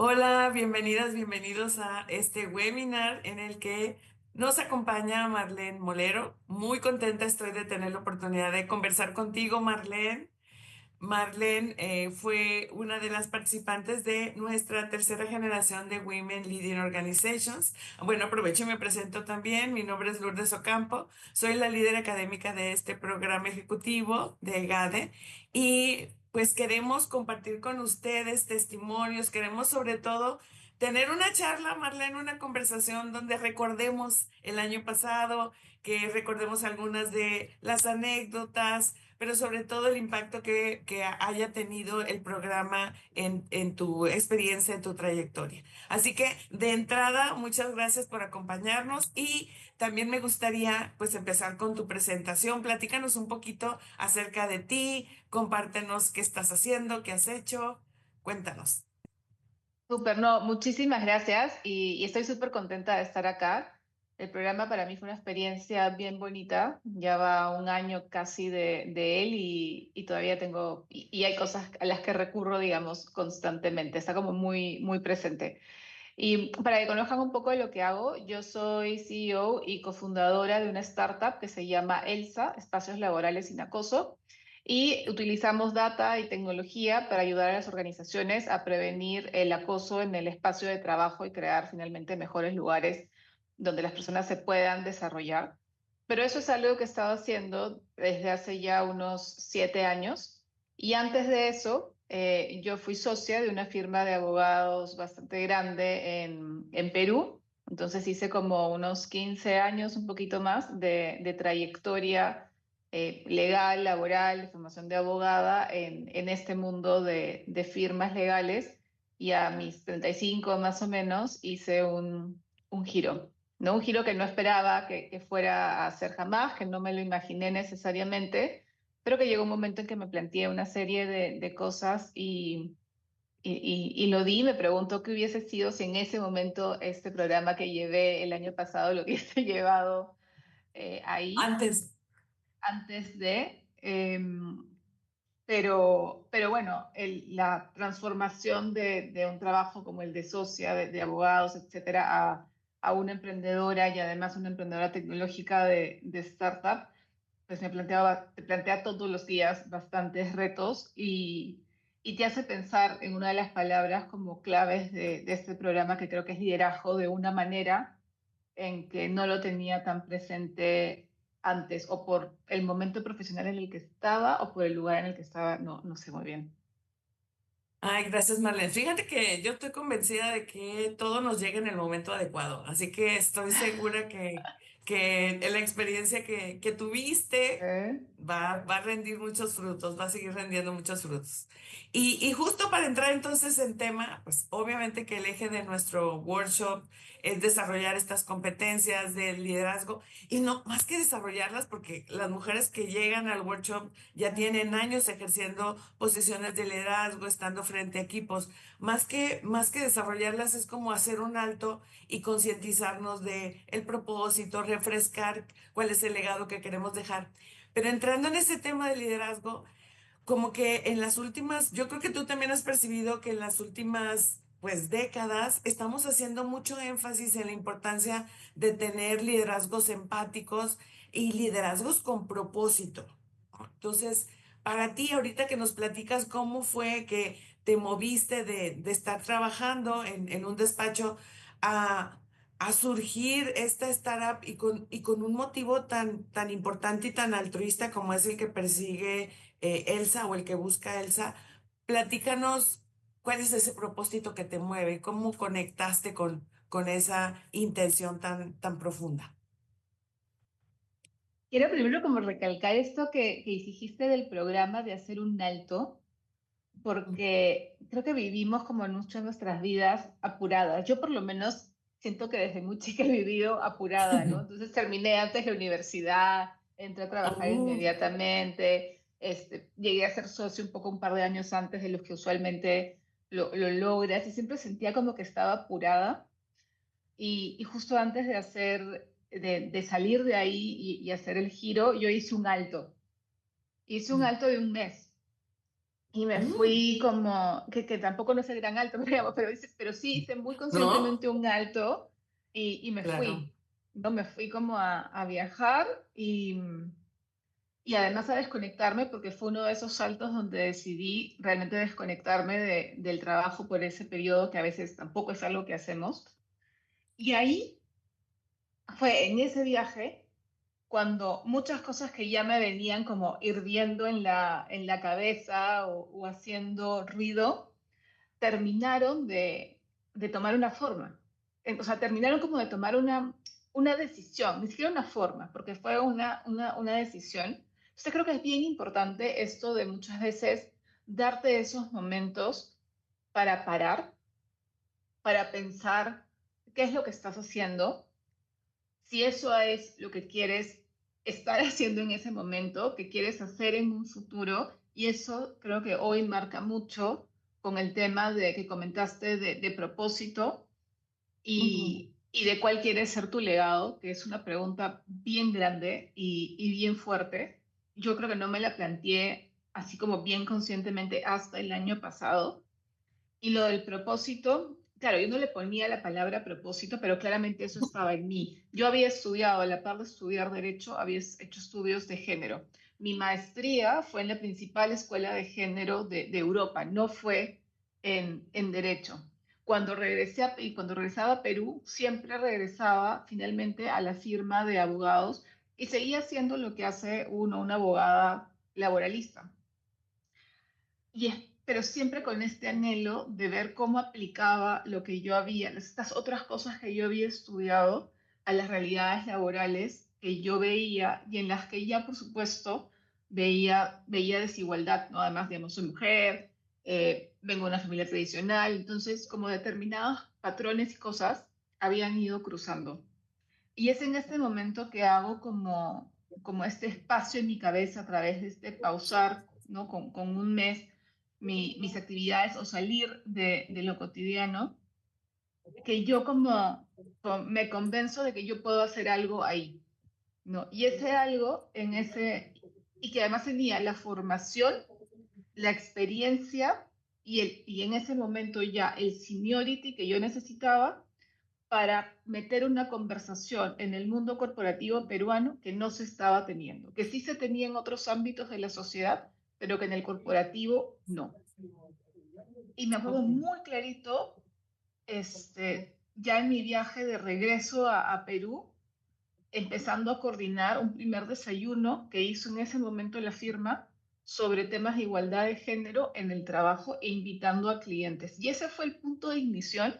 Hola, bienvenidas, bienvenidos a este webinar en el que nos acompaña Marlene Molero. Muy contenta estoy de tener la oportunidad de conversar contigo, Marlene. Marlene fue una de las participantes de nuestra tercera generación de Women Leading Organizations. Bueno, aprovecho y me presento también. Mi nombre es Lourdes Ocampo. Soy la líder académica de este programa ejecutivo de GADE y pues queremos compartir con ustedes testimonios. Queremos sobre todo tener una charla, Marlene, una conversación donde recordemos el año pasado, que recordemos algunas de las anécdotas, pero sobre todo el impacto que haya tenido el programa en tu experiencia, en tu trayectoria. Así que de entrada, muchas gracias por acompañarnos y también me gustaría pues empezar con tu presentación. Platícanos un poquito acerca de ti, compártenos qué estás haciendo, qué has hecho, cuéntanos. Súper, no, muchísimas gracias y estoy súper contenta de estar acá. El programa para mí fue una experiencia bien bonita, ya va un año casi de él y todavía tengo, y hay cosas a las que recurro, digamos, constantemente, está como muy, muy presente. Y para que conozcan un poco de lo que hago, yo soy CEO y cofundadora de una startup que se llama ELSA, Espacios Laborales Sin Acoso, y utilizamos data y tecnología para ayudar a las organizaciones a prevenir el acoso en el espacio de trabajo y crear finalmente mejores lugares donde las personas se puedan desarrollar. Pero eso es algo que he estado haciendo desde hace ya unos 7 años. Y antes de eso, yo fui socia de una firma de abogados bastante grande en Perú. Entonces hice como unos 15 años, un poquito más, de trayectoria legal, laboral, de formación de abogada en este mundo de firmas legales. Y a mis 35 más o menos hice un giro, ¿no? Un giro que no esperaba que fuera a hacer jamás, que no me lo imaginé necesariamente, pero que llegó un momento en que me planteé una serie de cosas y lo di. Me preguntó qué hubiese sido si en ese momento este programa que llevé el año pasado lo hubiese llevado ahí Antes, antes pero bueno, la transformación de un trabajo como el de socia, de abogados, etcétera, a una emprendedora y además una emprendedora tecnológica de startup, pues te plantea todos los días bastantes retos y te hace pensar en una de las palabras como claves de este programa que creo que es liderazgo de una manera en que no lo tenía tan presente antes, o por el momento profesional en el que estaba, o por el lugar en el que estaba, no, no sé muy bien. ay, gracias, Marlene. Fíjate que yo estoy convencida de que todo nos llega en el momento adecuado, así que estoy segura que la experiencia que tuviste ¿Eh? va a rendir muchos frutos, va a seguir rendiendo muchos frutos. Y justo para entrar entonces en tema, pues obviamente que el eje de nuestro workshop es desarrollar estas competencias del liderazgo y no más que desarrollarlas, porque las mujeres que llegan al workshop ya tienen años ejerciendo posiciones de liderazgo, estando frente a equipos. Más que desarrollarlas es como hacer un alto y concientizarnos de el propósito, refrescar cuál es el legado que queremos dejar. Pero entrando en ese tema de liderazgo, como que en las últimas, yo creo que tú también has percibido que en las últimas, pues, décadas estamos haciendo mucho énfasis en la importancia de tener liderazgos empáticos y liderazgos con propósito. Entonces, para ti, ahorita que nos platicas cómo fue que te moviste de estar trabajando en un despacho a, a surgir esta startup y con un motivo tan importante y tan altruista como es el que persigue Elsa o el que busca Elsa, platícanos cuál es ese propósito que te mueve, cómo conectaste con esa intención tan profunda. Quiero primero como recalcar esto que dijiste del programa de hacer un alto, porque creo que vivimos como en muchas de nuestras vidas apuradas. Yo por lo menos siento que desde muy chica he vivido apurada, ¿no? Entonces terminé antes la universidad, entré a trabajar Oh, inmediatamente, llegué a ser socio un poco un par de años antes de los que usualmente lo logras y siempre sentía como que estaba apurada y justo antes de salir de ahí y hacer el giro, yo hice un alto de un mes. Y me Mm, fui como, que tampoco no es el gran alto, digamos, pero sí hice muy ¿no? conscientemente un alto y me Claro. fui. No, me fui como a viajar y además a desconectarme porque fue uno de esos saltos donde decidí realmente desconectarme del trabajo por ese periodo que a veces tampoco es algo que hacemos. Y ahí fue en ese viaje cuando muchas cosas que ya me venían como hirviendo en la cabeza o haciendo ruido, terminaron de tomar una forma. O sea, terminaron como de tomar una decisión, ni siquiera una forma, porque fue una decisión. Entonces creo que es bien importante esto de muchas veces darte esos momentos para parar, para pensar qué es lo que estás haciendo, si eso es lo que quieres estar haciendo en ese momento, que quieres hacer en un futuro, y eso creo que hoy marca mucho con el tema de que comentaste de propósito Ujú. y de cuál quieres ser tu legado, que es una pregunta bien grande y bien fuerte. Yo creo que no me la planteé así como bien conscientemente hasta el año pasado. Y lo del propósito, claro, yo no le ponía la palabra propósito, pero claramente eso estaba en mí. Yo había estudiado, a la par de estudiar derecho, había hecho estudios de género. Mi maestría fue en la principal escuela de género de Europa, no fue en derecho. Cuando regresaba a Perú, siempre regresaba finalmente a la firma de abogados y seguía haciendo lo que hace uno, una abogada laboralista pero siempre con este anhelo de ver cómo aplicaba lo que yo había, estas otras cosas que yo había estudiado a las realidades laborales que yo veía y en las que ya, por supuesto, veía desigualdad, ¿no? Además, digamos, soy mujer, vengo de una familia tradicional, entonces como determinados patrones y cosas habían ido cruzando. Y es en este momento que hago como este espacio en mi cabeza a través de este pausar, ¿no? Con un mes mis actividades o salir de lo cotidiano, que yo me convenzo de que yo puedo hacer algo ahí, ¿no? Y ese algo y que además tenía la formación, la experiencia y en ese momento ya el seniority que yo necesitaba para meter una conversación en el mundo corporativo peruano que no se estaba teniendo, que sí se tenía en otros ámbitos de la sociedad, pero que en el corporativo no. Y me acuerdo Ok. muy clarito, ya en mi viaje de regreso a Perú, empezando a coordinar un primer desayuno que hizo en ese momento la firma sobre temas de igualdad de género en el trabajo e invitando a clientes. Y ese fue el punto de ignición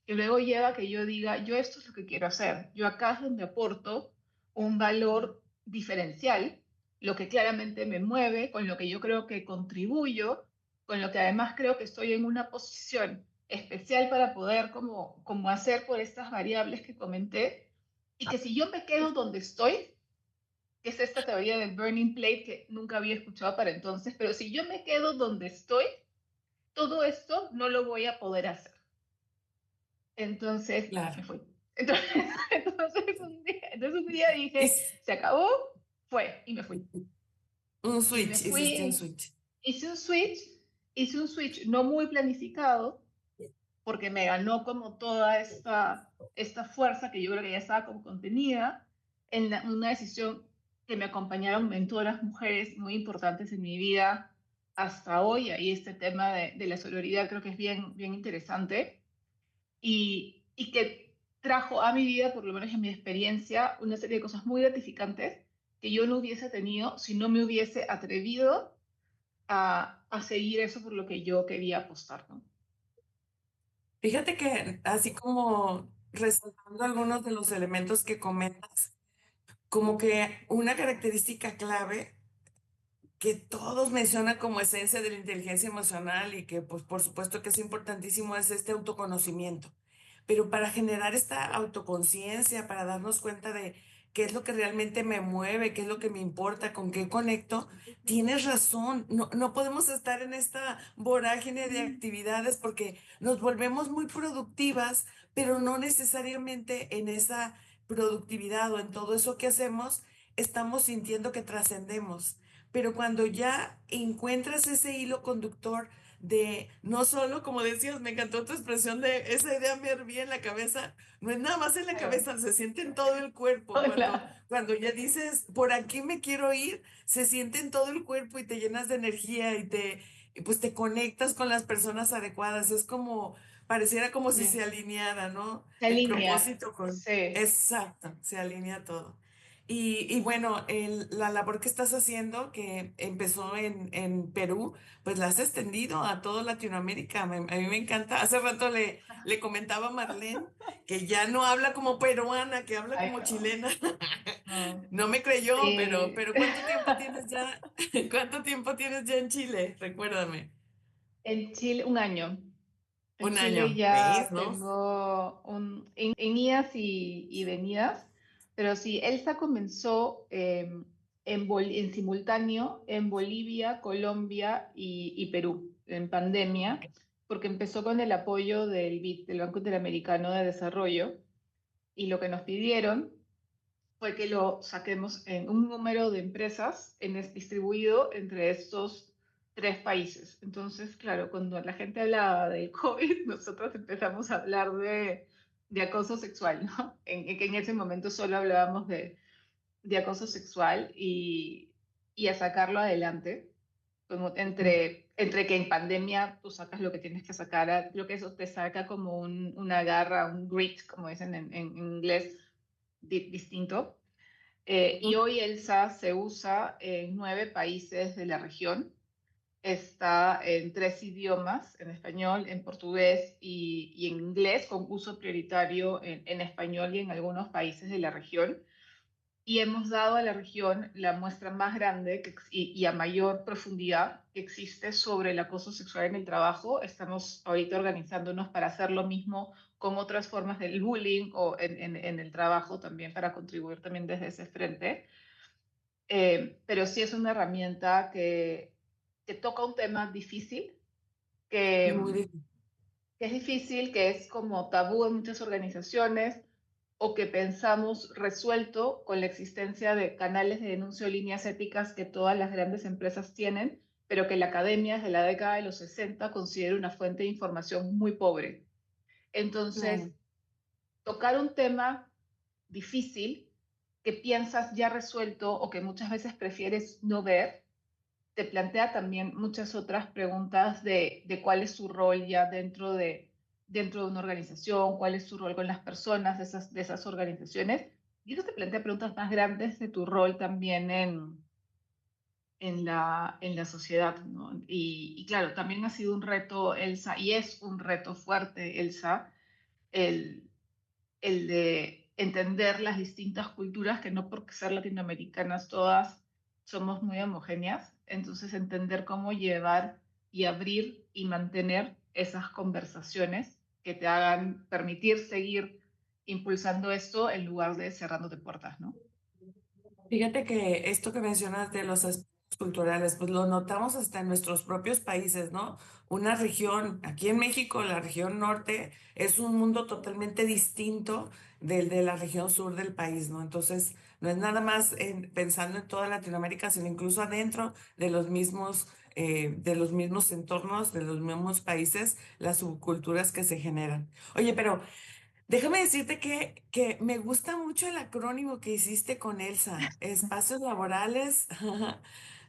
que luego lleva a que yo diga, yo esto es lo que quiero hacer. Yo acá es donde aporto un valor diferencial, lo que claramente me mueve, con lo que yo creo que contribuyo, con lo que además creo que estoy en una posición especial para poder como hacer por estas variables que comenté y que si yo me quedo donde estoy, que es esta teoría del burning plate que nunca había escuchado para entonces, pero si yo me quedo donde estoy, todo esto no lo voy a poder hacer. Entonces me Claro. fui. Entonces, entonces un día dije, Es se acabó, fue, y me fui. un Y me switch, hiciste un fui, switch. hice un switch, hice un switch no muy planificado, porque me ganó como toda esta fuerza que yo creo que ya estaba como contenida en una decisión que me acompañaron mentoras, mujeres muy importantes en mi vida hasta hoy. Ahí este tema de la sororidad creo que es bien interesante y que trajo a mi vida, por lo menos en mi experiencia, una serie de cosas muy gratificantes que yo no hubiese tenido si no me hubiese atrevido a seguir eso por lo que yo quería apostar, ¿no? Fíjate que así como resaltando algunos de los elementos que comentas, como que una característica clave que todos mencionan como esencia de la inteligencia emocional y que pues por supuesto que es importantísimo es este autoconocimiento. Pero para generar esta autoconciencia, para darnos cuenta de qué es lo que realmente me mueve, qué es lo que me importa, con qué conecto, tienes razón, no podemos estar en esta vorágine de actividades porque nos volvemos muy productivas, pero no necesariamente en esa productividad o en todo eso que hacemos estamos sintiendo que trascendemos. pero cuando ya encuentras ese hilo conductor de no solo, como decías, me encantó tu expresión de esa idea me hervía en la cabeza, no es nada más en la Claro. cabeza, se siente en todo el cuerpo. Hola. Cuando ya dices, por aquí me quiero ir, se siente en todo el cuerpo y te llenas de energía y pues te conectas con las personas adecuadas. Es como, pareciera como si se Sí. alineara, ¿no? Se El alinea. propósito con... Sí. Exacto, se alinea todo. Y bueno, la labor que estás haciendo, que empezó en Perú, pues la has extendido a toda Latinoamérica. A mí me encanta. Hace rato le comentaba a Marlene que ya no habla como peruana, que habla Ay, como no. chilena. No. No me creyó, Sí. pero ¿cuánto tiempo tienes ya? ¿Cuánto tiempo tienes ya en Chile? Recuérdame. En Chile, un año. En Un Chile año, ¿ves, ya no? tengo en idas y venidas, pero sí, Elsa comenzó en simultáneo en Bolivia, Colombia y Perú, en pandemia, porque empezó con el apoyo del BID, del Banco Interamericano de Desarrollo, y lo que nos pidieron fue que lo saquemos en un número de empresas distribuido entre estos tres países. Entonces, claro, cuando la gente hablaba del COVID, nosotros empezamos a hablar de acoso sexual, ¿no? Que en ese momento solo hablábamos de acoso sexual y a sacarlo adelante. Como entre que en pandemia tú sacas lo que tienes que sacar, lo que eso te saca como una garra, un grit, como dicen en inglés, distinto. Y Ujú. hoy Elsa se usa en 9 países de la región. Está en 3 idiomas, en español, en portugués y en inglés, con uso prioritario en español y en algunos países de la región. Y hemos dado a la región la muestra más grande y a mayor profundidad que existe sobre el acoso sexual en el trabajo. Estamos ahorita organizándonos para hacer lo mismo con otras formas del bullying o en el trabajo también para contribuir también desde ese frente. Pero sí es una herramienta que toca un tema difícil, Muy que, difícil. que es difícil, que es como tabú en muchas organizaciones o que pensamos resuelto con la existencia de canales de denuncia o líneas éticas que todas las grandes empresas tienen, pero que la academia desde la década de los 60 considera una fuente de información muy pobre. Claro. Entonces, tocar un tema difícil que piensas ya resuelto o que muchas veces prefieres no ver, te plantea también muchas otras preguntas de cuál es su rol ya dentro de una organización, cuál es su rol con las personas de esas organizaciones. Y eso te plantea preguntas más grandes de tu rol también en la sociedad, ¿no? Y claro, también ha sido un reto, Elsa, y es un reto fuerte, Elsa, el, el de entender las distintas culturas, que no por ser latinoamericanas todas somos muy homogéneas, entonces entender cómo llevar y abrir y mantener esas conversaciones que te hagan permitir seguir impulsando esto en lugar de cerrándote puertas, ¿no? Fíjate que esto que mencionas de los aspectos culturales, pues lo notamos hasta en nuestros propios países, ¿no? Una región, aquí en México, la región norte, es un mundo totalmente distinto del de la región sur del país, ¿no? Entonces, no es nada más pensando en toda Latinoamérica, sino incluso adentro de los mismos entornos, de los mismos países, las subculturas que se generan. Oye, pero déjame decirte que me gusta mucho el acrónimo que hiciste con Elsa, espacios laborales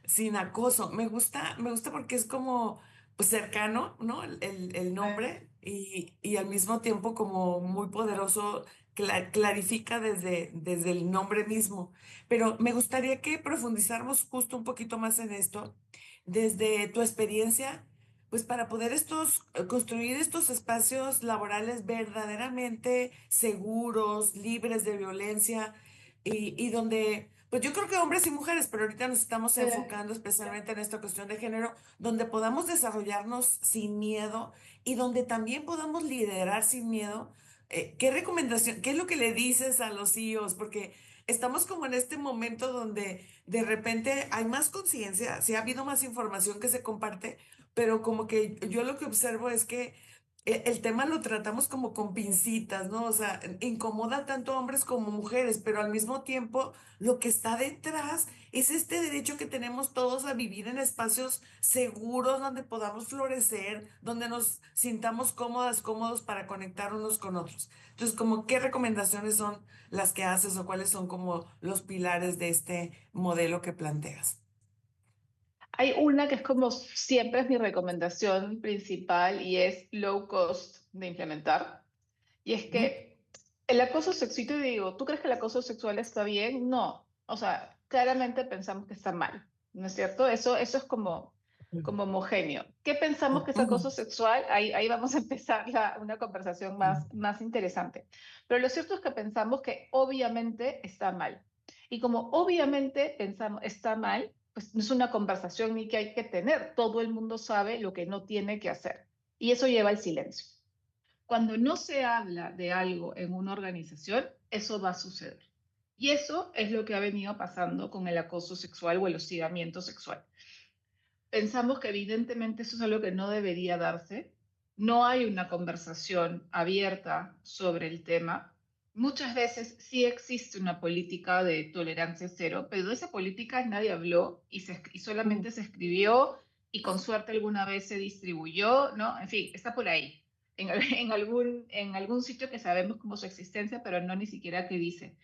sin acoso. Me gusta porque es como pues, cercano, ¿no? El nombre y al mismo tiempo como muy poderoso, clarifica desde el nombre mismo. Pero me gustaría que profundizáramos justo un poquito más en esto, desde tu experiencia pues para poder construir estos espacios laborales verdaderamente seguros, libres de violencia y donde, pues yo creo que hombres y mujeres, pero ahorita nos estamos enfocando especialmente en esta cuestión de género, donde podamos desarrollarnos sin miedo y donde también podamos liderar sin miedo. ¿Qué recomendación, qué es lo que le dices a los CEOs? Porque estamos como en este momento donde de repente hay más conciencia, sí ha habido más información que se comparte, pero como que yo lo que observo es que el tema lo tratamos como con pincitas, ¿no? O sea, incomoda tanto a hombres como mujeres, pero al mismo tiempo lo que está detrás es este derecho que tenemos todos a vivir en espacios seguros donde podamos florecer, donde nos sintamos cómodas, cómodos para conectar unos con otros. Entonces, como, ¿qué recomendaciones son las que haces o cuáles son como los pilares de este modelo que planteas? Hay una que es como siempre es mi recomendación principal y es low cost de implementar. Y es Ujú, que el acoso sexual, y te digo, ¿tú crees que el acoso sexual está bien? No. O sea, claramente pensamos que está mal, ¿no es cierto? Eso es como homogéneo. ¿Qué pensamos que es ujú, acoso sexual? Ahí vamos a empezar una conversación más interesante. Pero lo cierto es que pensamos que obviamente está mal. Y como obviamente pensamos está mal, pues no es una conversación ni que hay que tener. Todo el mundo sabe lo que no tiene que hacer. Y eso lleva al silencio. Cuando no se habla de algo en una organización, eso va a suceder. Y eso es lo que ha venido pasando con el acoso sexual o el hostigamiento sexual. Pensamos que evidentemente eso es algo que no debería darse. No hay una conversación abierta sobre el tema. Muchas veces sí existe una política de tolerancia cero, pero de esa política nadie habló y ujú, solamente se escribió y con suerte alguna vez se distribuyó, ¿no? En fin, está por ahí, en algún sitio que sabemos como su existencia, pero no ni siquiera qué dice.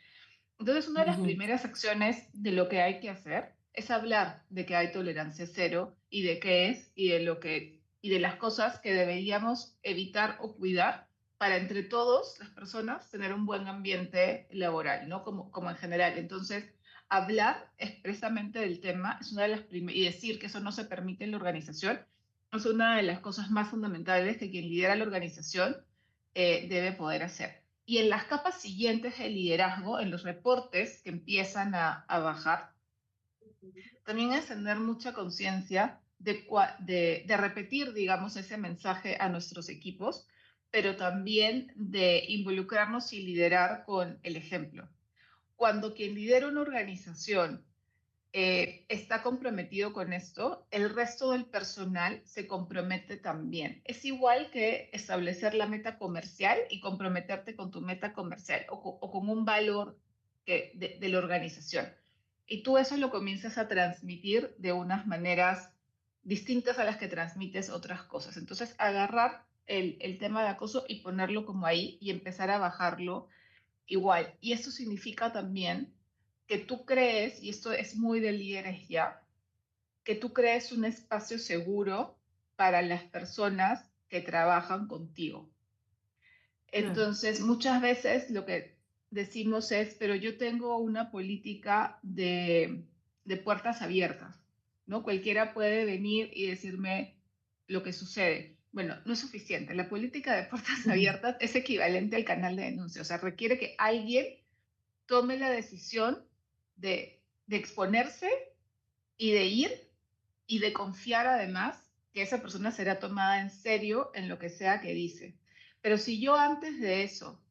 Entonces, una de las ujú, primeras acciones de lo que hay que hacer es hablar de que hay tolerancia cero y de qué es y de las cosas que deberíamos evitar o cuidar para entre todos las personas tener un buen ambiente laboral, ¿no? Como en general. Entonces, hablar expresamente del tema es una de las primeras y decir que eso no se permite en la organización es una de las cosas más fundamentales que quien lidera la organización debe poder hacer. Y en las capas siguientes del liderazgo, en los reportes que empiezan a bajar, también es tener mucha conciencia de repetir, digamos, ese mensaje a nuestros equipos, pero también de involucrarnos y liderar con el ejemplo. Cuando quien lidera una organización está comprometido con esto, el resto del personal se compromete también. Es igual que establecer la meta comercial y comprometerte con tu meta comercial o con un valor de la organización. Y tú eso lo comienzas a transmitir de unas maneras distintas a las que transmites otras cosas. Entonces, agarrar el tema de acoso y ponerlo como ahí y empezar a bajarlo igual. Y eso significa también que tú crees, y esto es muy de líderes ya, que tú crees un espacio seguro para las personas que trabajan contigo. claro, Entonces, muchas veces lo que decimos es, pero yo tengo una política de puertas abiertas, ¿no? Cualquiera puede venir y decirme lo que sucede. Bueno, no es suficiente. La política de puertas ujú, abiertas es equivalente al canal de denuncia, o sea, requiere que alguien tome la decisión de exponerse y de ir y de confiar además que esa persona será tomada en serio en lo que sea que dice. Pero si yo antes de eso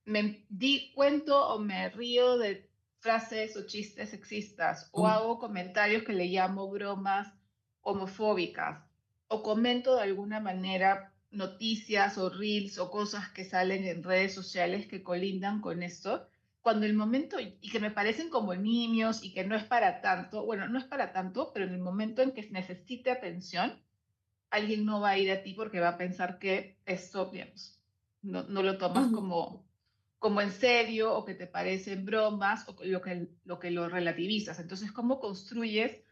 me di cuento o me río de frases o chistes sexistas o ujú, hago comentarios que le llamo bromas homofóbicas o comento de alguna manera noticias o reels o cosas que salen en redes sociales que colindan con esto, cuando el momento, y que me parecen como niños y que no es para tanto, bueno, no es para tanto, pero en el momento en que necesite atención, alguien no va a ir a ti porque va a pensar que esto, digamos, no lo tomas ujú. como en serio o que te parecen bromas o lo que lo relativizas. Entonces, ¿cómo construyes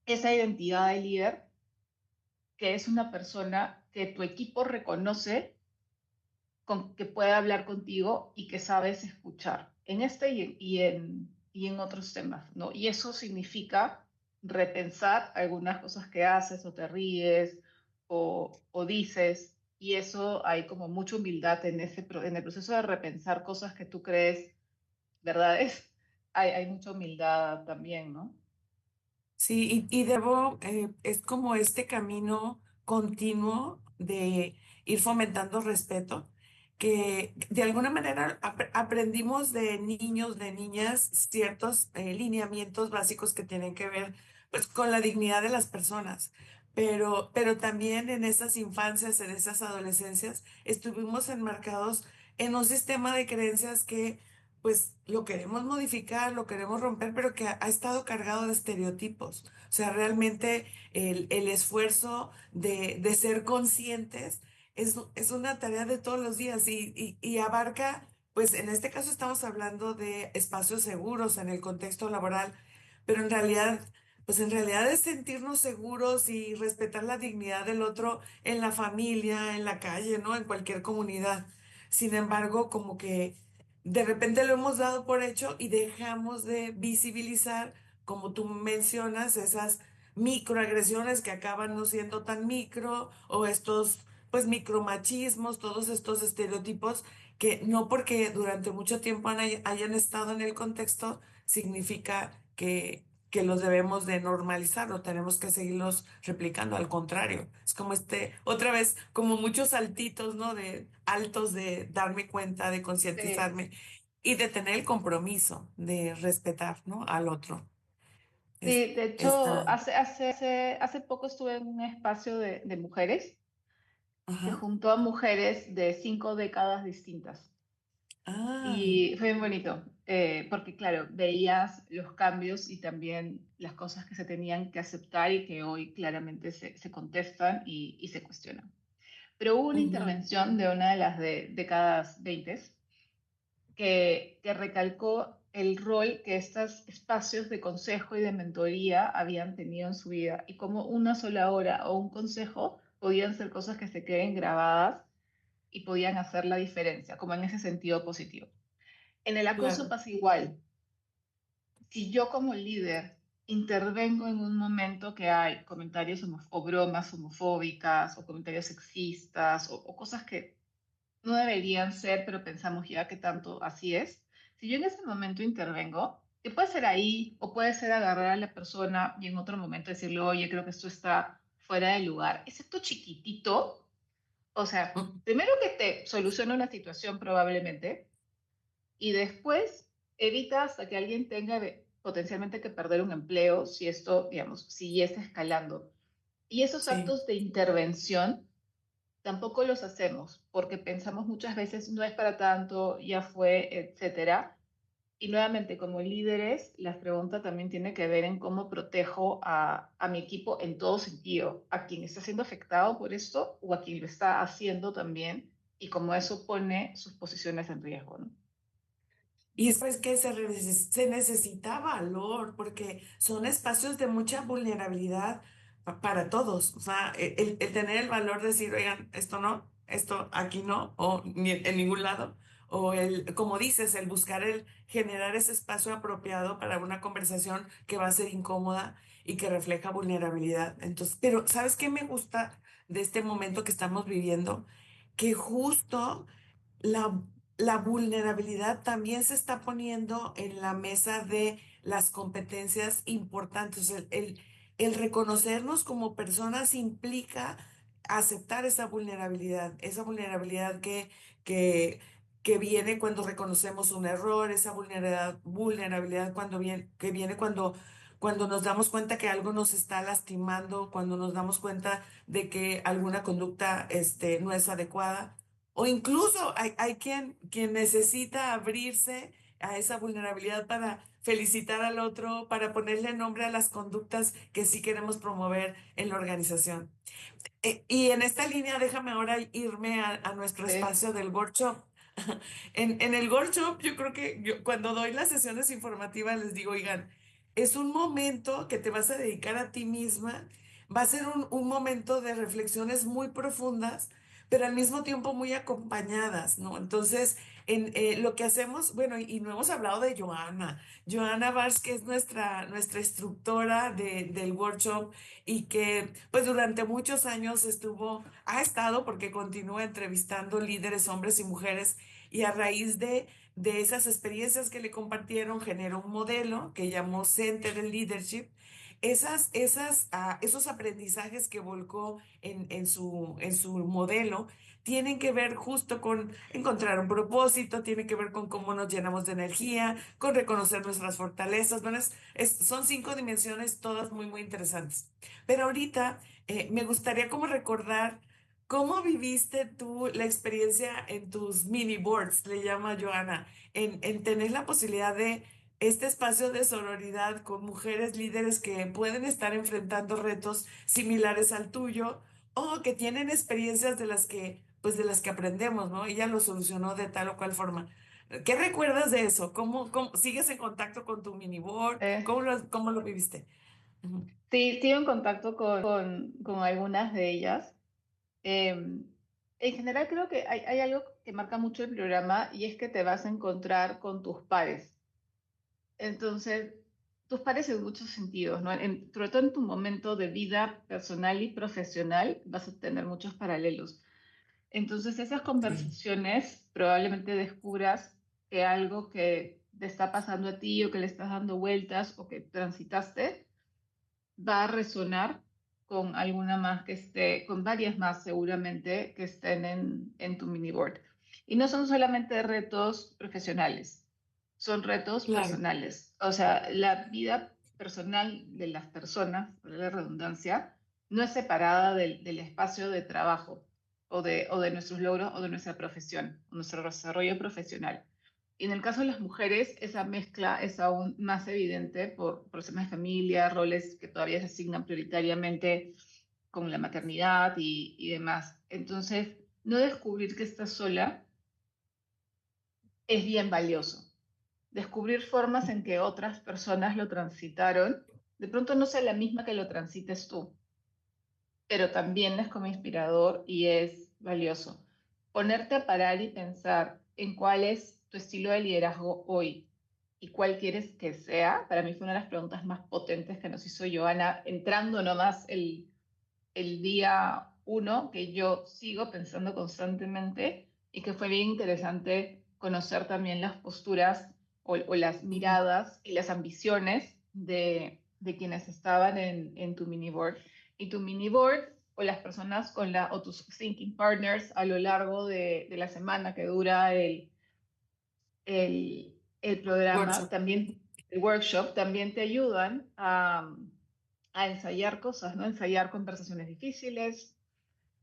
esa identidad de líder que es una persona que tu equipo reconoce que puede hablar contigo y que sabes escuchar en este y en otros temas, ¿no? Y eso significa repensar algunas cosas que haces o te ríes o dices, y eso hay como mucha humildad en el proceso de repensar cosas que tú crees verdades, hay mucha humildad también, ¿no? Sí, y debo, es como este camino continuo de ir fomentando respeto, que de alguna manera aprendimos de niños, de niñas, ciertos lineamientos básicos que tienen que ver pues, con la dignidad de las personas. Pero también en esas infancias, en esas adolescencias, estuvimos enmarcados en un sistema de creencias que pues lo queremos modificar, lo queremos romper, pero que ha estado cargado de estereotipos. O sea, realmente el esfuerzo de ser conscientes es una tarea de todos los días y abarca, pues en este caso estamos hablando de espacios seguros en el contexto laboral, pero en realidad... Pues en realidad es sentirnos seguros y respetar la dignidad del otro en la familia, en la calle, ¿no? En cualquier comunidad. Sin embargo, como que de repente lo hemos dado por hecho y dejamos de visibilizar, como tú mencionas, esas microagresiones que acaban no siendo tan micro o estos, pues, micromachismos, todos estos estereotipos que no porque durante mucho tiempo hayan estado en el contexto, significa que los debemos de normalizar o tenemos que seguirlos replicando. Al contrario, es como otra vez, como muchos saltitos, ¿no? De altos de darme cuenta, de Sí, concientizarme y de tener el compromiso de respetar, ¿no? Al otro. Es, sí, de hecho, está, hace poco estuve en un espacio de mujeres que ajá. juntó a mujeres de 5 décadas distintas. Ah, Y fue bien bonito, porque claro, veías los cambios y también las cosas que se tenían que aceptar y que hoy claramente se contestan y se cuestionan. Pero hubo una ujú, intervención de una de las décadas 20 que recalcó el rol que estos espacios de consejo y de mentoría habían tenido en su vida y cómo una sola hora o un consejo podían ser cosas que se queden grabadas y podían hacer la diferencia, como en ese sentido positivo. En el acoso claro, pasa igual. Si yo como líder intervengo en un momento que hay comentarios o bromas homofóbicas o comentarios sexistas o cosas que no deberían ser, pero pensamos ya que tanto así es. Si yo en ese momento intervengo, que puede ser ahí o puede ser agarrar a la persona y en otro momento decirle, oye, creo que esto está fuera de lugar, es esto chiquitito, o sea, mm, primero que te soluciona una situación probablemente y después evita hasta que alguien tenga potencialmente que perder un empleo si esto, digamos, si ya está escalando. Y esos sí. actos de intervención tampoco los hacemos porque pensamos muchas veces no es para tanto, ya fue, etcétera. Y nuevamente, como líderes, la pregunta también tiene que ver en cómo protejo a mi equipo en todo sentido, a quien está siendo afectado por esto o a quien lo está haciendo también, y cómo eso pone sus posiciones en riesgo, ¿no? Y es que se necesita valor, porque son espacios de mucha vulnerabilidad para todos. O sea, el tener el valor de decir, oigan, esto no, esto aquí no, o ni en ningún lado. O como dices, el buscar el generar ese espacio apropiado para una conversación que va a ser incómoda y que refleja vulnerabilidad. Entonces, pero ¿sabes qué me gusta de este momento que estamos viviendo? Que justo la, la vulnerabilidad también se está poniendo en la mesa de las competencias importantes. El reconocernos como personas implica aceptar esa vulnerabilidad que, que viene cuando reconocemos un error, esa vulnerabilidad que viene cuando nos damos cuenta que algo nos está lastimando, cuando nos damos cuenta de que alguna conducta no es adecuada. O incluso hay quien necesita abrirse a esa vulnerabilidad para felicitar al otro, para ponerle nombre a las conductas que sí queremos promover en la organización. Y en esta línea, déjame ahora irme a nuestro Sí, espacio del workshop. En el workshop, yo creo que cuando doy las sesiones informativas les digo, oigan, es un momento que te vas a dedicar a ti misma, va a ser un momento de reflexiones muy profundas, pero al mismo tiempo muy acompañadas, ¿no? Entonces, lo que hacemos, bueno, y no hemos hablado de Joana Bars, que es nuestra instructora del workshop y que pues durante muchos años ha estado porque continúa entrevistando líderes, hombres y mujeres, y a raíz de esas experiencias que le compartieron, generó un modelo que llamó Center en Leadership. Esos aprendizajes que volcó en su modelo tienen que ver justo con encontrar un propósito, tienen que ver con cómo nos llenamos de energía, con reconocer nuestras fortalezas. Bueno, son 5 dimensiones todas muy, muy interesantes. Pero ahorita me gustaría como recordar ¿Cómo viviste tú la experiencia en tus mini boards, le llama Joana, en tener la posibilidad de este espacio de sororidad con mujeres líderes que pueden estar enfrentando retos similares al tuyo o que tienen experiencias de las que, pues de las que aprendemos, ¿no? Ella lo solucionó de tal o cual forma. ¿Qué recuerdas de eso? ¿Cómo sigues en contacto con tu mini board? Eh, Cómo lo viviste? Ujú. sí, sigo en contacto con algunas de ellas. En general creo que hay algo que marca mucho el programa y es que te vas a encontrar con tus pares. Entonces, tus pares en muchos sentidos, ¿no? Sobre todo en tu momento de vida personal y profesional vas a tener muchos paralelos. Entonces, esas Sí, conversaciones probablemente descubras que algo que te está pasando a ti o que le estás dando vueltas o que transitaste va a resonar con alguna más que esté, con varias más seguramente que estén en tu mini board. Y no son solamente retos profesionales, son retos claro. personales. O sea, la vida personal de las personas, por la redundancia, no es separada del espacio de trabajo o de nuestros logros o de nuestra profesión, o nuestro desarrollo profesional. Y en el caso de las mujeres, esa mezcla es aún más evidente por temas de familia, roles que todavía se asignan prioritariamente con la maternidad y demás. Entonces, no descubrir que estás sola es bien valioso. Descubrir formas en que otras personas lo transitaron, de pronto no sea la misma que lo transites tú, pero también es como inspirador y es valioso. Ponerte a parar y pensar en cuál es tu estilo de liderazgo hoy y cuál quieres que sea, para mí fue una de las preguntas más potentes que nos hizo Joana, entrando nomás el día uno, que yo sigo pensando constantemente y que fue bien interesante conocer también las posturas o las Ujú. miradas y las ambiciones de quienes estaban en tu mini board. Y tu mini board o las personas o tus thinking partners a lo largo de la semana que dura el programa, Workshop. también el workshop, también te ayudan a ensayar cosas, ¿no? Ensayar conversaciones difíciles,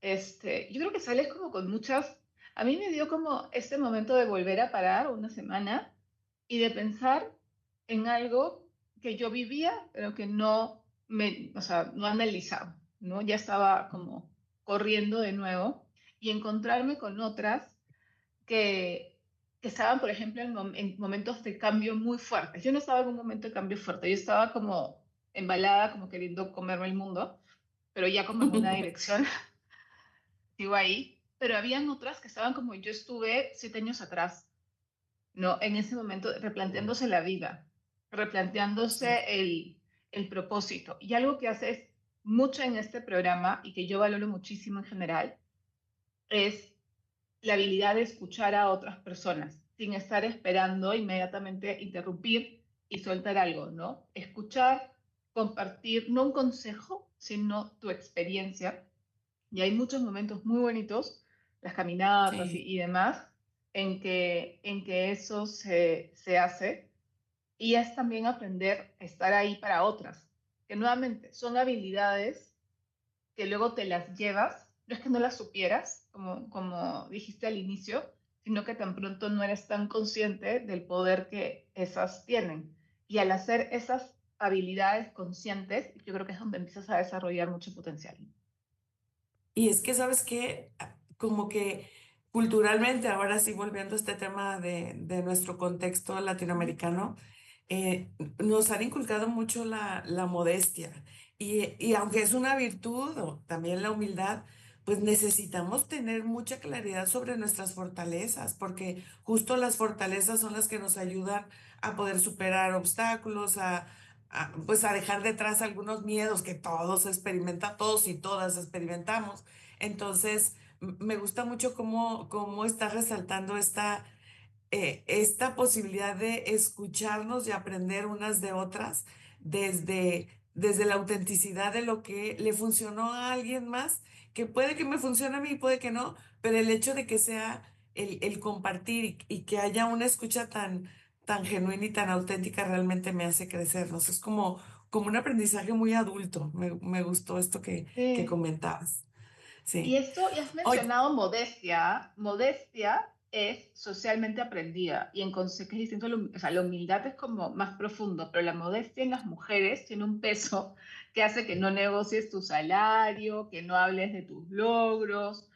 yo creo que sales como con muchas, a mí me dio como este momento de volver a parar una semana y de pensar en algo que yo vivía, pero que o sea, no analizaba, ¿no? Ya estaba como corriendo de nuevo y encontrarme con otras que estaban, por ejemplo, en momentos de cambio muy fuertes. Yo no estaba en un momento de cambio fuerte, yo estaba como embalada, como queriendo comerme el mundo, pero ya como en una dirección sigo ahí, pero habían otras que estaban como yo estuve 7 años atrás, ¿no? En ese momento replanteándose la vida, Sí. replanteándose el propósito. Y algo que haces mucho en este programa y que yo valoro muchísimo en general es la habilidad de escuchar a otras personas sin estar esperando inmediatamente interrumpir y soltar algo, ¿no? Escuchar, compartir, no un consejo, sino tu experiencia y hay muchos momentos muy bonitos, las caminatas Sí. y demás, en que eso se hace. Y es también aprender a estar ahí para otras, que nuevamente son habilidades que luego te las llevas, no es que no las supieras, como dijiste al inicio, sino que tan pronto no eres tan consciente del poder que esas tienen. Y al hacer esas habilidades conscientes, yo creo que es donde empiezas a desarrollar mucho potencial. Y es que, ¿sabes qué? Como que culturalmente, ahora sí volviendo a este tema de nuestro contexto latinoamericano, nos han inculcado mucho la modestia. Y aunque es una virtud o también la humildad, pues necesitamos tener mucha claridad sobre nuestras fortalezas, porque justo las fortalezas son las que nos ayudan a poder superar obstáculos, pues a dejar detrás algunos miedos que todos experimentan, todos y todas experimentamos. Entonces, me gusta mucho cómo estás resaltando esta posibilidad de escucharnos y aprender unas de otras desde la autenticidad de lo que le funcionó a alguien más, que puede que me funcione a mí, puede que no, pero el hecho de que sea el compartir y que haya una escucha tan genuina y tan auténtica realmente me hace crecer, ¿no? Es como un aprendizaje muy adulto. Me gustó esto que Sí. comentabas. Y sí. esto, y has Oye, mencionado modestia. Modestia es socialmente aprendida y que es distinto, o sea, la humildad es como más profundo, pero la modestia en las mujeres tiene un peso que hace que no negocies tu salario, que no hables de tus logros.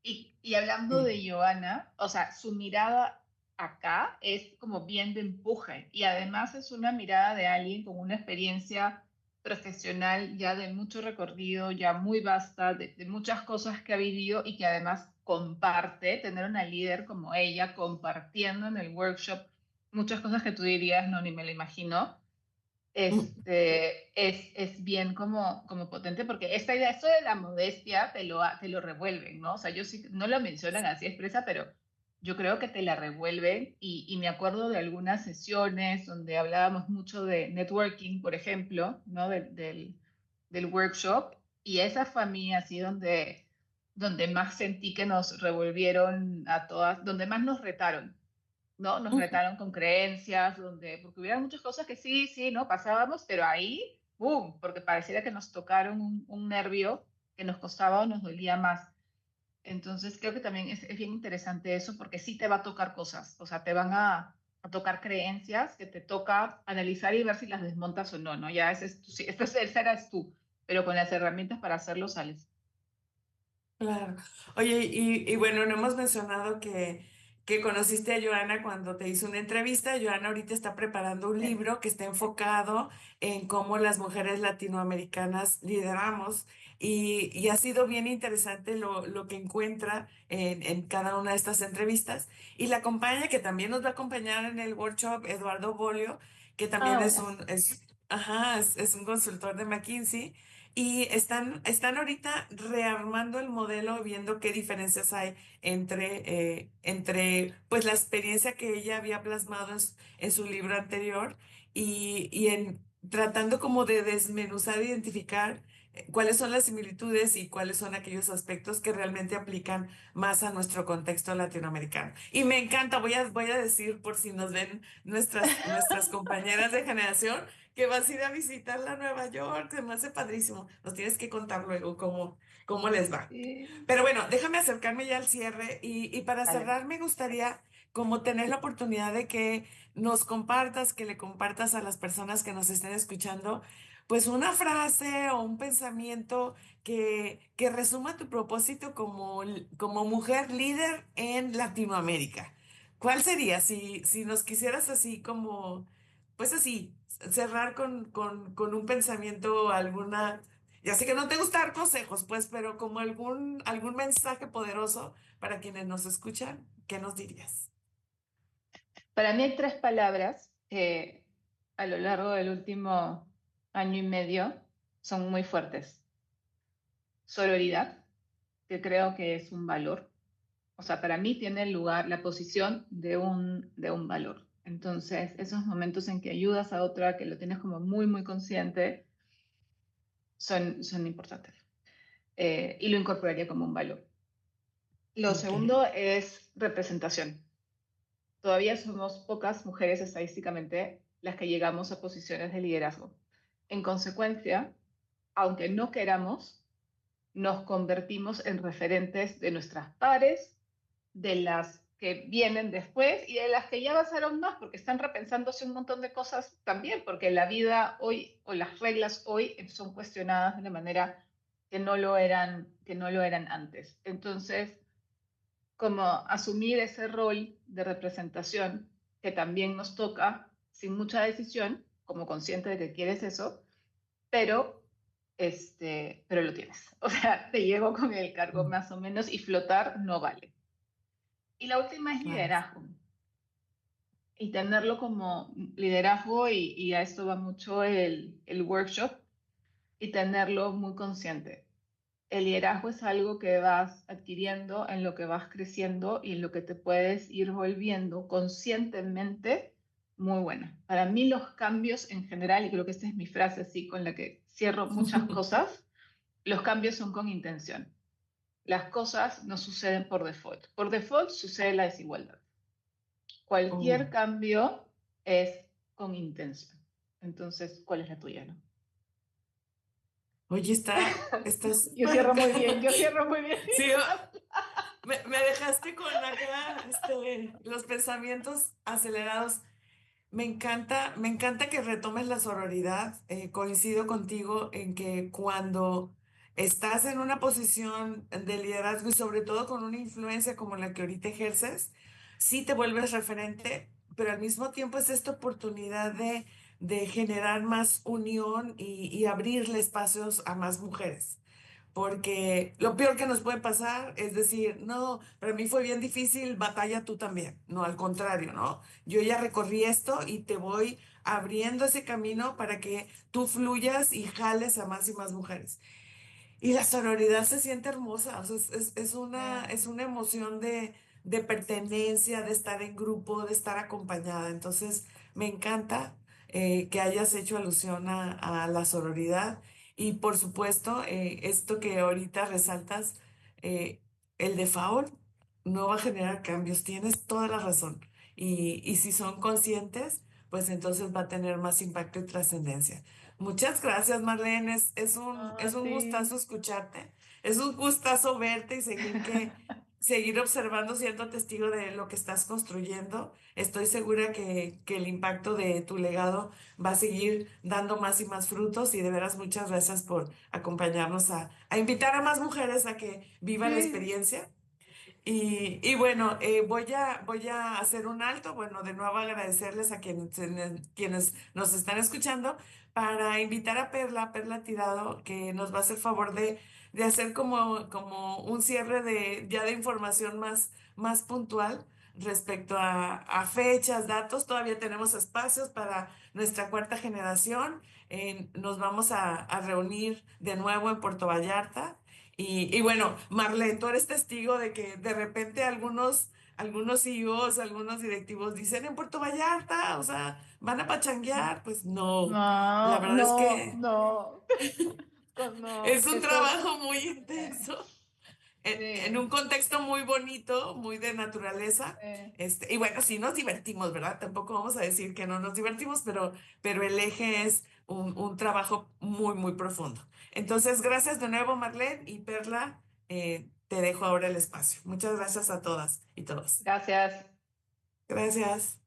Y hablando sí. de Joana, o sea, su mirada acá es como bien de empuje y además es una mirada de alguien con una experiencia profesional ya de mucho recorrido, ya muy vasta, de muchas cosas que ha vivido y que además comparte, tener una líder como ella compartiendo en el workshop muchas cosas que tú dirías, no, ni me lo imagino, es bien como potente, porque esta idea, esto de la modestia te lo revuelven, ¿no? O sea, yo sí, no lo mencionan así expresa, pero yo creo que te la revuelven y me acuerdo de algunas sesiones donde hablábamos mucho de networking, por ejemplo, ¿no? Del workshop, y esa fue a mí así donde más sentí que nos revolvieron a todas, donde más nos retaron, ¿no? Nos retaron con creencias, porque hubiera muchas cosas que sí, sí, ¿no? Pasábamos, pero ahí, ¡boom! Porque pareciera que nos tocaron un nervio que nos costaba o nos dolía más. Entonces creo que también es bien interesante eso porque sí te va a tocar cosas, o sea, te van a tocar creencias que te toca analizar y ver si las desmontas o no, ¿no? Ya ese es sí, ese eras tú, pero con las herramientas para hacerlo sales. Claro. Oye, y bueno, no hemos mencionado que conociste a Joana cuando te hizo una entrevista. Joana ahorita está preparando un Sí. libro que está enfocado en cómo las mujeres latinoamericanas lideramos y ha sido bien interesante lo que encuentra en cada una de estas entrevistas. Y la acompaña, que también nos va a acompañar en el workshop, Eduardo Bolio, que también Ah, es buenas. ajá, es un consultor de McKinsey. Y están ahorita rearmando el modelo, viendo qué diferencias hay entre pues la experiencia que ella había plasmado en su libro anterior y en tratando como de desmenuzar, identificar cuáles son las similitudes y cuáles son aquellos aspectos que realmente aplican más a nuestro contexto latinoamericano. Y me encanta, voy a decir por si nos ven nuestras compañeras de generación que vas a ir a visitarla a Nueva York, se me hace padrísimo. Nos tienes que contar luego cómo les va. Sí. Pero bueno, déjame acercarme ya al cierre y para Vale. cerrar me gustaría como tener la oportunidad de que nos compartas, que le compartas a las personas que nos estén escuchando, pues una frase o un pensamiento que resuma tu propósito como mujer líder en Latinoamérica. ¿Cuál sería si nos quisieras así como, pues así, cerrar con un pensamiento, alguna... Ya sé que no te gusta dar consejos, pues, pero como algún mensaje poderoso para quienes nos escuchan, ¿qué nos dirías? Para mí hay tres palabras que a lo largo del último año y medio son muy fuertes. Sororidad, que creo que es un valor. O sea, para mí tiene el lugar, la posición de un valor. Entonces, esos momentos en que ayudas a otra, que lo tienes como muy, muy consciente, son importantes. Y lo incorporaría como un valor. Lo Ok. segundo es representación. Todavía somos pocas mujeres estadísticamente las que llegamos a posiciones de liderazgo. En consecuencia, aunque no queramos, nos convertimos en referentes de nuestras pares, de las que vienen después y de las que ya pasaron más, porque están repensándose un montón de cosas también, porque la vida hoy o las reglas hoy son cuestionadas de una manera que no lo eran antes. Entonces, como asumir ese rol de representación que también nos toca sin mucha decisión, como consciente de que quieres eso, pero, pero lo tienes. O sea, te llego con el cargo Mm, más o menos y flotar no vale. Y la última es claro. liderazgo. Y tenerlo como liderazgo, y a esto va mucho el workshop, y tenerlo muy consciente. El liderazgo es algo que vas adquiriendo, en lo que vas creciendo y en lo que te puedes ir volviendo conscientemente muy buena. Para mí los cambios en general, y creo que esta es mi frase así con la que cierro muchas cosas, los cambios son con intención. Las cosas no suceden por default. Por default sucede la desigualdad. Oh, Cualquier cambio es con intención. Entonces, ¿cuál es la tuya, no? Oye, está Yo súper cierro muy bien, acá. yo cierro muy bien. Sí, me dejaste con acá, los pensamientos acelerados. Me encanta que retomes la sororidad. Coincido contigo en que cuando estás en una posición de liderazgo y sobre todo con una influencia como la que ahorita ejerces, sí te vuelves referente, pero al mismo tiempo es esta oportunidad de generar más unión y abrirle espacios a más mujeres. Porque lo peor que nos puede pasar es decir, no, para mí fue bien difícil, batalla tú también. No, al contrario, ¿no? Yo ya recorrí esto y te voy abriendo ese camino para que tú fluyas y jales a más y más mujeres. Y la sororidad se siente hermosa, o sea, Yeah. es una emoción de pertenencia, de estar en grupo, de estar acompañada. Entonces, me encanta que hayas hecho alusión a la sororidad y, por supuesto, esto que ahorita resaltas, eh, el de default no va a generar cambios, tienes toda la razón. Y si son conscientes, pues entonces va a tener más impacto y trascendencia. Muchas gracias, Marlene. Es Ah, un gustazo sí. escucharte. Es un gustazo verte y seguir observando, siendo testigo de lo que estás construyendo. Estoy segura que el impacto de tu legado va a seguir dando más y más frutos y de veras muchas gracias por acompañarnos a invitar a más mujeres a que vivan la Sí. experiencia. Y bueno, voy a hacer un alto. Bueno, de nuevo agradecerles a quienes nos están escuchando para invitar a Perla Tirado, que nos va a hacer favor de hacer como un cierre ya de información más puntual respecto a fechas, datos. Todavía tenemos espacios para nuestra cuarta generación. Nos vamos a reunir de nuevo en Puerto Vallarta. Y bueno, Marlene, tú eres testigo de que de repente algunos CEOs, algunos directivos dicen en Puerto Vallarta, o sea, van a pachanguear. Pues no, la No, verdad es no, que no. es No, un eso. trabajo muy eh, intenso en un sí, contexto muy bonito, muy de naturaleza. sí. Y bueno, sí nos divertimos, ¿verdad? Tampoco vamos a decir que no nos divertimos, pero el eje es un trabajo muy profundo. Entonces, gracias de nuevo, Marlene y Perla. Te dejo ahora el espacio. Muchas gracias a todas y todos. Gracias. Gracias.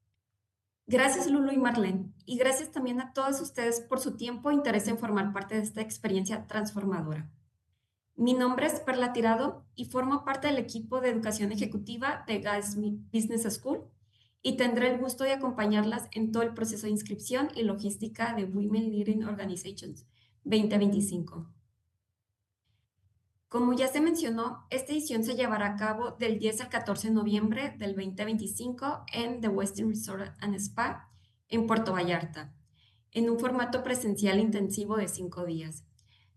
Gracias, Lulu y Marlene. Y gracias también a todos ustedes por su tiempo e interés en formar parte de esta experiencia transformadora. Mi nombre es Perla Tirado y formo parte del equipo de educación ejecutiva de GAES Business School y tendré el gusto de acompañarlas en todo el proceso de inscripción y logística de Women Leading Organizations 2025. Como ya se mencionó, esta edición se llevará a cabo del 10 al 14 de noviembre del 2025 en The Westin Resort and Spa en Puerto Vallarta, en un formato presencial intensivo de 5 días.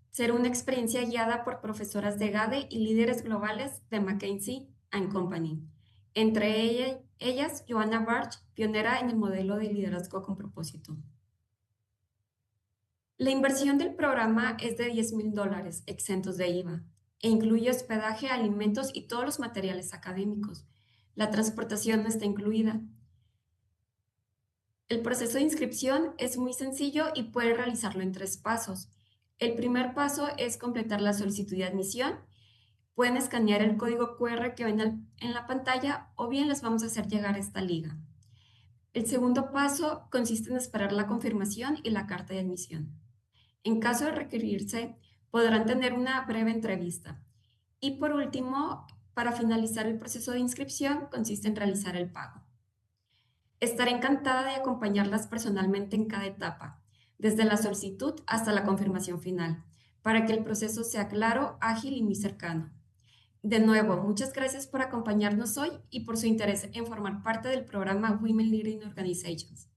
Será una experiencia guiada por profesoras de GADE y líderes globales de McKinsey & Company. Entre ellas, Joanna Barch, pionera en el modelo de liderazgo con propósito. La inversión del programa es de $10,000 exentos de IVA e incluye hospedaje, alimentos y todos los materiales académicos. La transportación no está incluida. El proceso de inscripción es muy sencillo y puede realizarlo en 3 pasos. El primer paso es completar la solicitud de admisión. Pueden escanear el código QR que ven en la pantalla o bien les vamos a hacer llegar esta liga. El segundo paso consiste en esperar la confirmación y la carta de admisión. En caso de requerirse, podrán tener una breve entrevista. Y por último, para finalizar el proceso de inscripción, consiste en realizar el pago. Estaré encantada de acompañarlas personalmente en cada etapa, desde la solicitud hasta la confirmación final, para que el proceso sea claro, ágil y muy cercano. De nuevo, muchas gracias por acompañarnos hoy y por su interés en formar parte del programa Women Leading Organizations.